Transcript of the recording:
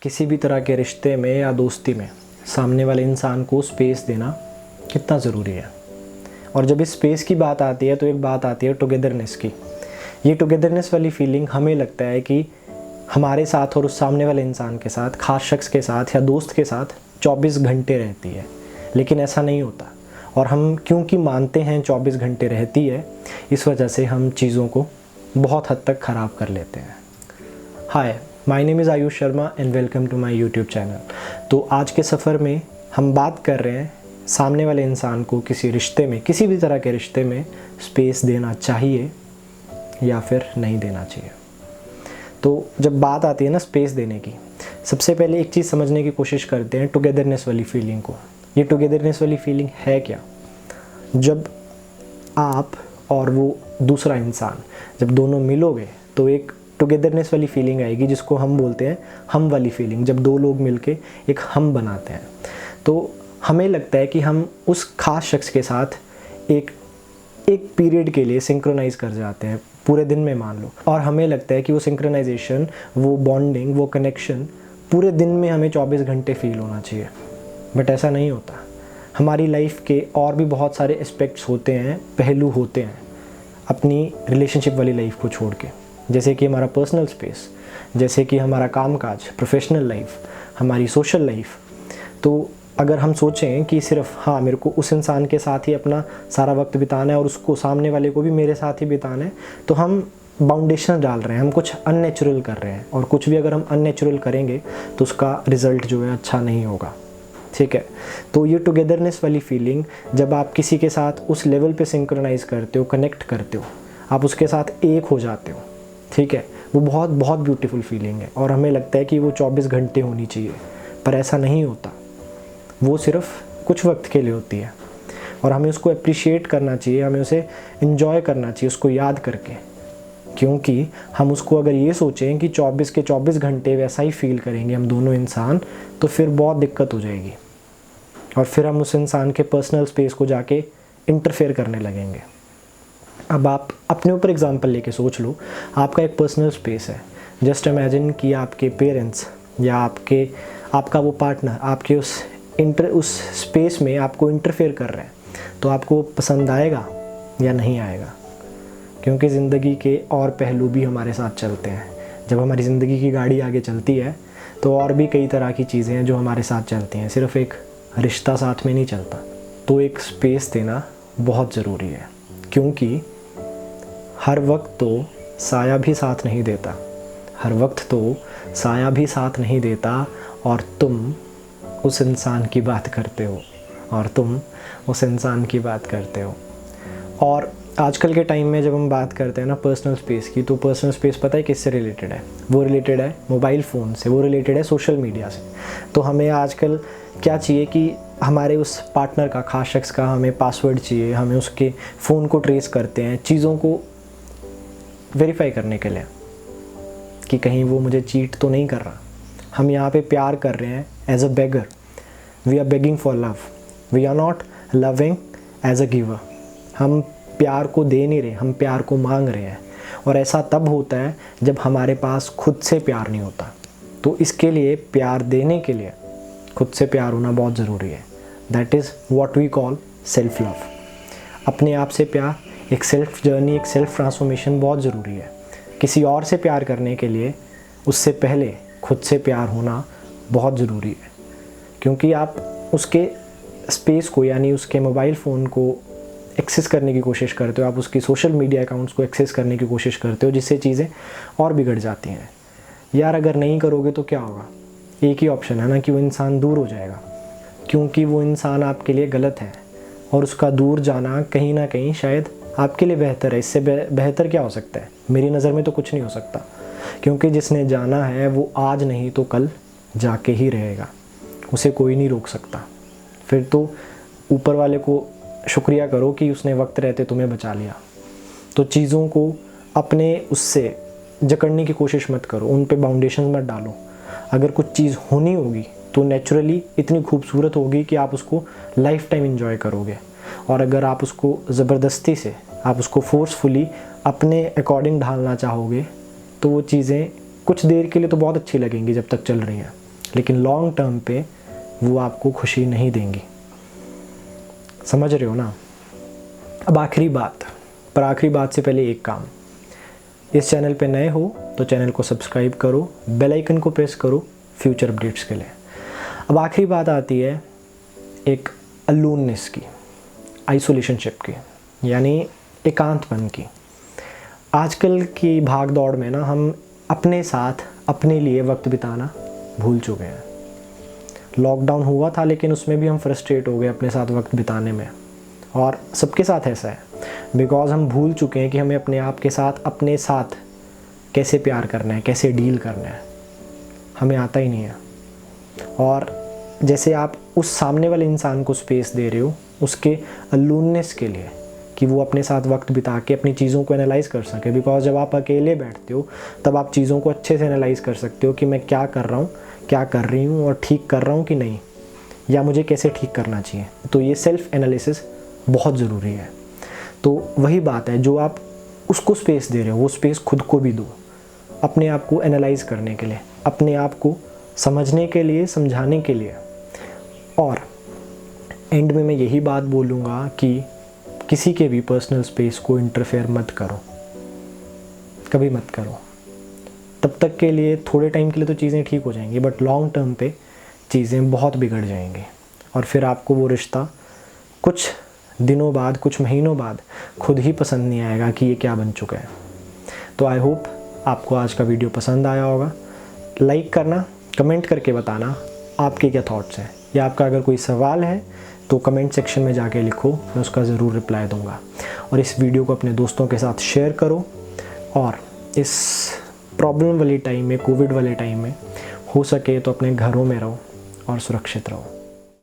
किसी भी तरह के रिश्ते में या दोस्ती में सामने वाले इंसान को स्पेस देना कितना ज़रूरी है। और जब इस स्पेस की बात आती है तो एक बात आती है टुगेदरनेस की। ये टुगेदरनेस वाली फीलिंग हमें लगता है कि हमारे साथ और उस सामने वाले इंसान के साथ, ख़ास शख्स के साथ या दोस्त के साथ 24 घंटे रहती है, लेकिन ऐसा नहीं होता। और हम क्योंकि मानते हैं 24 घंटे रहती है, इस वजह से हम चीज़ों को बहुत हद तक ख़राब कर लेते हैं। Hi, my name is Ayush Sharma and welcome to my YouTube channel. तो आज के सफ़र में हम बात कर रहे हैं सामने वाले इंसान को किसी रिश्ते में, किसी भी तरह के रिश्ते में स्पेस देना चाहिए या फिर नहीं देना चाहिए। तो जब बात आती है ना स्पेस देने की, सबसे पहले एक चीज़ समझने की कोशिश करते हैं टुगेदरनेस वाली फीलिंग को। ये टुगेदरनेस वाली फीलिंग है क्या? जब आप और वो दूसरा इंसान, जब दोनों मिलोगे तो एक टुगेदरनेस वाली फीलिंग आएगी, जिसको हम बोलते हैं हम वाली फीलिंग। जब दो लोग मिलके एक हम बनाते हैं तो हमें लगता है कि हम उस ख़ास शख्स के साथ एक पीरियड के लिए सिंक्रोनाइज़ कर जाते हैं, पूरे दिन में मान लो। और हमें लगता है कि वो सिंक्रोनाइजेशन, वो बॉन्डिंग, वो कनेक्शन पूरे दिन में हमें 24 घंटे फील होना चाहिए। बट ऐसा नहीं होता। हमारी लाइफ के और भी बहुत सारे एस्पेक्ट्स होते हैं, पहलू होते हैं अपनी रिलेशनशिप वाली लाइफ को छोड़ के, जैसे कि हमारा पर्सनल स्पेस, जैसे कि हमारा कामकाज, प्रोफेशनल लाइफ, हमारी सोशल लाइफ। तो अगर हम सोचें कि सिर्फ हाँ मेरे को उस इंसान के साथ ही अपना सारा वक्त बिताना है और उसको, सामने वाले को भी मेरे साथ ही बिताना है, तो हम बाउंडेशन डाल रहे हैं, हम कुछ अननेचुरल कर रहे हैं। और कुछ भी अगर हम अननेचुरल करेंगे तो उसका रिज़ल्ट जो है अच्छा नहीं होगा। ठीक है, तो ये टुगेदरनेस वाली फीलिंग, जब आप किसी के साथ उस लेवल पे सिंक्रोनाइज़ करते हो, कनेक्ट करते हो, आप उसके साथ एक हो जाते हो, ठीक है, वो बहुत बहुत ब्यूटीफुल फीलिंग है। और हमें लगता है कि वो 24 घंटे होनी चाहिए, पर ऐसा नहीं होता। वो सिर्फ कुछ वक्त के लिए होती है और हमें उसको अप्रिशिएट करना चाहिए, हमें उसे इन्जॉय करना चाहिए, उसको याद करके। क्योंकि हम उसको अगर ये सोचें कि 24 के 24 घंटे वैसा ही फील करेंगे हम दोनों इंसान, तो फिर बहुत दिक्कत हो जाएगी और फिर हम उस इंसान के पर्सनल स्पेस को जाके इंटरफेयर करने लगेंगे। अब आप अपने ऊपर एग्जांपल लेके सोच लो, आपका एक पर्सनल स्पेस है। जस्ट इमेजिन कि आपके पेरेंट्स या आपका वो पार्टनर आपके उस स्पेस में आपको इंटरफेयर कर रहे हैं, तो आपको पसंद आएगा या नहीं आएगा? क्योंकि ज़िंदगी के और पहलू भी हमारे साथ चलते हैं। जब हमारी ज़िंदगी की गाड़ी आगे चलती है तो और भी कई तरह की चीज़ें हैं जो हमारे साथ चलती हैं, सिर्फ एक रिश्ता साथ में नहीं चलता। तो एक स्पेस देना बहुत ज़रूरी है, क्योंकि हर वक्त तो साया भी साथ नहीं देता, हर वक्त तो साया भी साथ नहीं देता। और तुम उस इंसान की बात करते हो, और आजकल के टाइम में जब हम बात करते हैं ना पर्सनल स्पेस की, तो पर्सनल स्पेस पता है किससे रिलेटेड है? वो रिलेटेड है मोबाइल फ़ोन से, वो रिलेटेड है सोशल मीडिया से। तो हमें आजकल क्या चाहिए कि हमारे उस पार्टनर का, ख़ास शख्स का हमें पासवर्ड चाहिए, हमें उसके फ़ोन को ट्रेस करते हैं चीज़ों को वेरीफाई करने के लिए कि कहीं वो मुझे चीट तो नहीं कर रहा। हम यहाँ पे प्यार कर रहे हैं as a beggar, we are begging for love, we are not loving as a giver. हम प्यार को दे नहीं रहे, हम प्यार को मांग रहे हैं। और ऐसा तब होता है जब हमारे पास खुद से प्यार नहीं होता। तो इसके लिए, प्यार देने के लिए खुद से प्यार होना बहुत ज़रूरी है। That is what we call self love. अपने आप से प्यार, एक सेल्फ जर्नी, एक सेल्फ ट्रांसफॉर्मेशन बहुत ज़रूरी है। किसी और से प्यार करने के लिए उससे पहले खुद से प्यार होना बहुत ज़रूरी है। क्योंकि आप उसके स्पेस को, यानी उसके मोबाइल फ़ोन को एक्सेस करने की कोशिश करते हो, आप उसकी सोशल मीडिया अकाउंट्स को एक्सेस करने की कोशिश करते हो, जिससे चीज़ें और बिगड़ जाती हैं। यार अगर नहीं करोगे तो क्या होगा? एक ही ऑप्शन है ना कि वो इंसान दूर हो जाएगा, क्योंकि वो इंसान आपके लिए गलत है और उसका दूर जाना कहीं ना कहीं शायद आपके लिए बेहतर है। इससे बेहतर क्या हो सकता है? मेरी नज़र में तो कुछ नहीं हो सकता, क्योंकि जिसने जाना है वो आज नहीं तो कल जाके ही रहेगा, उसे कोई नहीं रोक सकता। फिर तो ऊपर वाले को शुक्रिया करो कि उसने वक्त रहते तुम्हें बचा लिया। तो चीज़ों को अपने उससे जकड़ने की कोशिश मत करो, उन पे बाउंडेशन मत डालो। अगर कुछ चीज़ होनी होगी तो नेचुरली इतनी खूबसूरत होगी कि आप उसको लाइफ टाइम एंजॉय करोगे। और अगर आप उसको ज़बरदस्ती से, आप उसको फोर्सफुली अपने अकॉर्डिंग ढालना चाहोगे, तो वो चीज़ें कुछ देर के लिए तो बहुत अच्छी लगेंगी जब तक चल रही हैं, लेकिन लॉन्ग टर्म पे वो आपको खुशी नहीं देंगी। समझ रहे हो ना? अब आखिरी बात से पहले एक काम, इस चैनल पे नए हो तो चैनल को सब्सक्राइब करो, बेल आइकन को प्रेस करो फ्यूचर अपडेट्स के लिए। अब आखिरी बात आती है एक अलोननेस की, आइसोलेशनशिप की, यानी एकांतपन की। आजकल की भाग दौड़ में ना हम अपने साथ अपने लिए वक्त बिताना भूल चुके हैं। लॉकडाउन हुआ था लेकिन उसमें भी हम फ्रस्ट्रेट हो गए अपने साथ वक्त बिताने में, और सबके साथ ऐसा है बिकॉज़ हम भूल चुके हैं कि हमें अपने साथ कैसे प्यार करना है, कैसे डील करना है, हमें आता ही नहीं है। और जैसे आप उस सामने वाले इंसान को स्पेस दे रहे हो उसके अलोननेस के लिए, कि वो अपने साथ वक्त बिता के अपनी चीज़ों को एनालाइज कर सके, बिकॉज़ जब आप अकेले बैठते हो तब आप चीज़ों को अच्छे से एनालाइज कर सकते हो कि मैं क्या कर रहा हूँ, क्या कर रही हूँ, और ठीक कर रहा हूँ कि नहीं, या मुझे कैसे ठीक करना चाहिए। तो ये सेल्फ एनालिसिस बहुत ज़रूरी है। तो वही बात है, जो आप उसको स्पेस दे रहे हो वो स्पेस खुद को भी दो, अपने आप को एनालाइज करने के लिए, अपने आप को समझने के लिए, समझाने के लिए। और एंड में मैं यही बात बोलूँगा कि किसी के भी पर्सनल स्पेस को इंटरफेयर मत करो, कभी मत करो। तब तक के लिए, थोड़े टाइम के लिए तो चीज़ें ठीक हो जाएंगी, बट लॉन्ग टर्म पे चीज़ें बहुत बिगड़ जाएंगी, और फिर आपको वो रिश्ता कुछ दिनों बाद, कुछ महीनों बाद खुद ही पसंद नहीं आएगा कि ये क्या बन चुका है। तो आई होप आपको आज का वीडियो पसंद आया होगा। लाइक करना, कमेंट करके बताना आपके क्या थॉट्स हैं, या आपका अगर कोई सवाल है तो कमेंट सेक्शन में जाके लिखो, मैं उसका ज़रूर रिप्लाई दूंगा। और इस वीडियो को अपने दोस्तों के साथ शेयर करो, और इस प्रॉब्लम वाली टाइम में, कोविड वाले टाइम में हो सके तो अपने घरों में रहो और सुरक्षित रहो।